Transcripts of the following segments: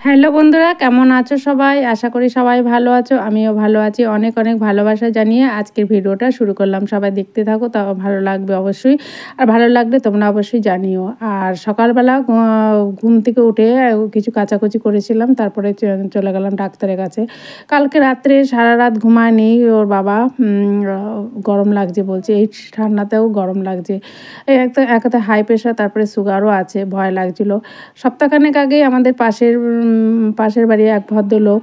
Hello বন্ধুরা, কেমন আছো সবাই? আশা করি সবাই ভালো আছো। আমিও ভালো আছি। অনেক অনেক ভালোবাসা জানিয়ে আজকের ভিডিওটা শুরু করলাম। সবাই দেখতে থাকো, তাও ভালো লাগবে অবশ্যই। আর ভালো লাগলে তোমরা অবশ্যই জানিও। আর সকালবেলা ঘুম থেকে উঠে কিছু কাচাকুচি করেছিলাম, তারপরে চলে গেলাম ডাক্তারের কাছে। কালকে রাত্রে সারা রাত ঘুমায়নি ওর বাবা। গরম লাগছে বলছে, এই ঠান্ডাতেও গরম লাগছে। এই একটা হাই প্রেশার, তারপরে সুগারও আছে, ভয় লাগছিলো। সপ্তাহখানেক আগেই আমাদের পাশের বাড়ির এক ভদ্রলোক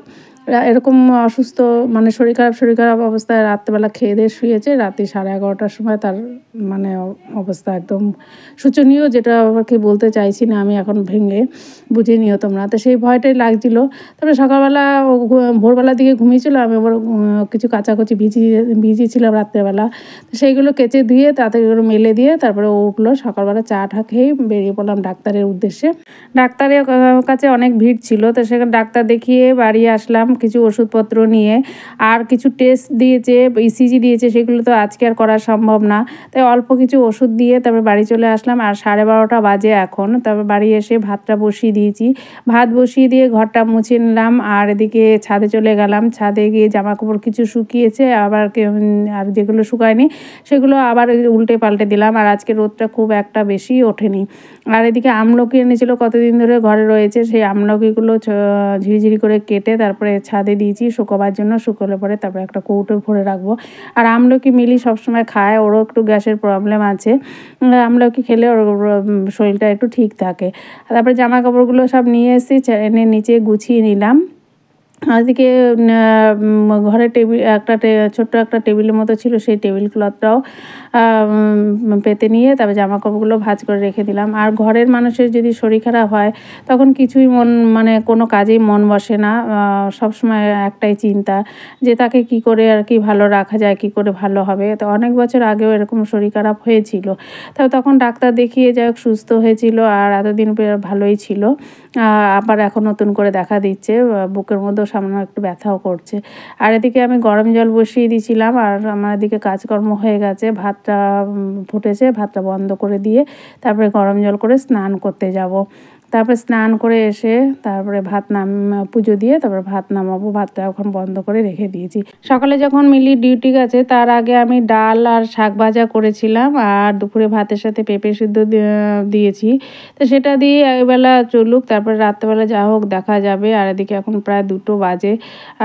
এরকম অসুস্থ, মানে শরীর খারাপ অবস্থায় রাত্রেবেলা খেয়ে দিয়ে শুয়েছে। রাতে 11:30টার সময় তার মানে অবস্থা একদম শোচনীয়, যেটা আমাকে বলতে চাইছি না আমি এখন, ভেঙে বুঝে নিও তোমরা। তো সেই ভয়টাই লাগছিলো। তারপরে সকালবেলা ভোরবেলার দিকে ঘুমিয়েছিল, আমি আবার কিছু কাচাকুচি ভিজিয়েছিলাম রাত্রেবেলা। তো সেইগুলো কেচে ধুয়ে তাতে মেলে দিয়ে তারপরে ও উঠলো। সকালবেলা চা খেয়েই বেরিয়ে পড়লাম ডাক্তারের উদ্দেশ্যে। ডাক্তারের কাছে অনেক ভিড় ছিল, তো সেখানে ডাক্তার দেখিয়ে বাড়ি আসলাম কিছু ওষুধপত্র নিয়ে। আর কিছু টেস্ট দিয়েছে, ইসিজি দিয়েছে, সেগুলো তো আজকে আর করা সম্ভব না। তাই অল্প কিছু ওষুধ দিয়ে তারপর বাড়ি চলে আসলাম। আর 12:30 বাজে এখন। তারপর বাড়ি এসে ভাতটা বসিয়ে দিয়েছি। ভাত বসিয়ে দিয়ে ঘরটা মুছে নিলাম। আর এদিকে ছাদে চলে গেলাম। ছাদে গিয়ে জামাকাপড় কিছু শুকিয়েছে, আবার আর যেগুলো শুকায়নি সেগুলো আবার উল্টে পাল্টে দিলাম। আর আজকে রোদটা খুব একটা বেশি ওঠেনি। আর এদিকে আমলকি এনেছিল, কতদিন ধরে ঘরে রয়েছে, সেই আমলকিগুলো ঝিরিঝিরি করে কেটে তারপরে ছাদে দিয়েছি শুকোবার জন্য। শুকোলে পরে তারপরে একটা কৌটো ভরে রাখবো। আর আমলকি মিলি সবসময় খায়, ওরও একটু গ্যাসের প্রবলেম আছে। আমলকি খেলে ওর শরীরটা একটু ঠিক থাকে। তারপরে জামা কাপড়গুলো সব নিয়ে এসেছি, এনে নিচে গুছিয়ে নিলাম। ওদিকে ঘরে ছোট্ট একটা টেবিলের মতো ছিল, সেই টেবিল ক্লথটাও পেতে নিয়ে তারপর জামাকাপড়গুলো ভাঁজ করে রেখে দিলাম। আর ঘরের মানুষের যদি শরীর খারাপ হয় তখন কিছুই মানে কোনো কাজেই মন বসে না। সবসময় একটাই চিন্তা যে তাকে কি করে আর কি ভালো রাখা যায়, কি করে ভালো হবে। তো অনেক বছর আগেও এরকম শরীর খারাপ হয়েছিল, তখন ডাক্তার দেখিয়ে যাই হোক সুস্থ হয়েছিল, আর এতদিন ভালোই ছিল। আবার এখন নতুন করে দেখা দিচ্ছে, বুকের মধ্যেও সামান্য একটু ব্যথাও করছে। আর এদিকে আমি গরম জল বসিয়ে দিয়েছিলাম, আর আমার এদিকে কাজকর্ম হয়ে গেছে। ভাতটা ফুটেছে, ভাতটা বন্ধ করে দিয়ে তারপরে গরম জল করে স্নান করতে যাব। তারপরে স্নান করে এসে তারপরে পুজো দিয়ে তারপরে ভাত নামাবো। ভাতটা এখন বন্ধ করে রেখে দিয়েছি। সকালে যখন মিলি ডিউটি গেছে তার আগে আমি ডাল আর শাক ভাজা করেছিলাম, আর দুপুরে ভাতের সাথে পেঁপে সিদ্ধ দিয়েছি। তো সেটা দিয়ে একবেলা চলুক, তারপরে রাত্রেবেলা যা হোক দেখা যাবে। আর এদিকে এখন প্রায় 2টো বাজে,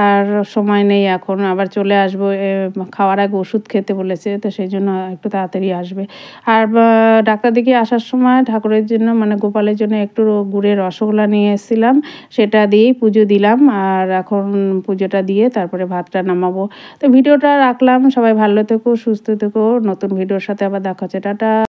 আর সময় নেই এখন। আবার চলে আসবো, খাওয়ার আগে ওষুধ খেতে বলেছে, তো সেই জন্য একটু তাড়াতাড়ি আসবে। আর ডাক্তার দেখিয়ে আসার সময় ঠাকুরের জন্য, মানে গোপালের জন্য একটু গুড়ের রসগোল্লা নিয়ে এসেছিলাম, সেটা দিয়েই পুজো দিলাম। আর এখন পুজোটা দিয়ে তারপরে ভাতটা নামাবো। তো ভিডিওটা রাখলাম। সবাই ভালো থেকো, সুস্থ থেকো। নতুন ভিডিওর সাথে আবার দেখা হচ্ছে। টাটা।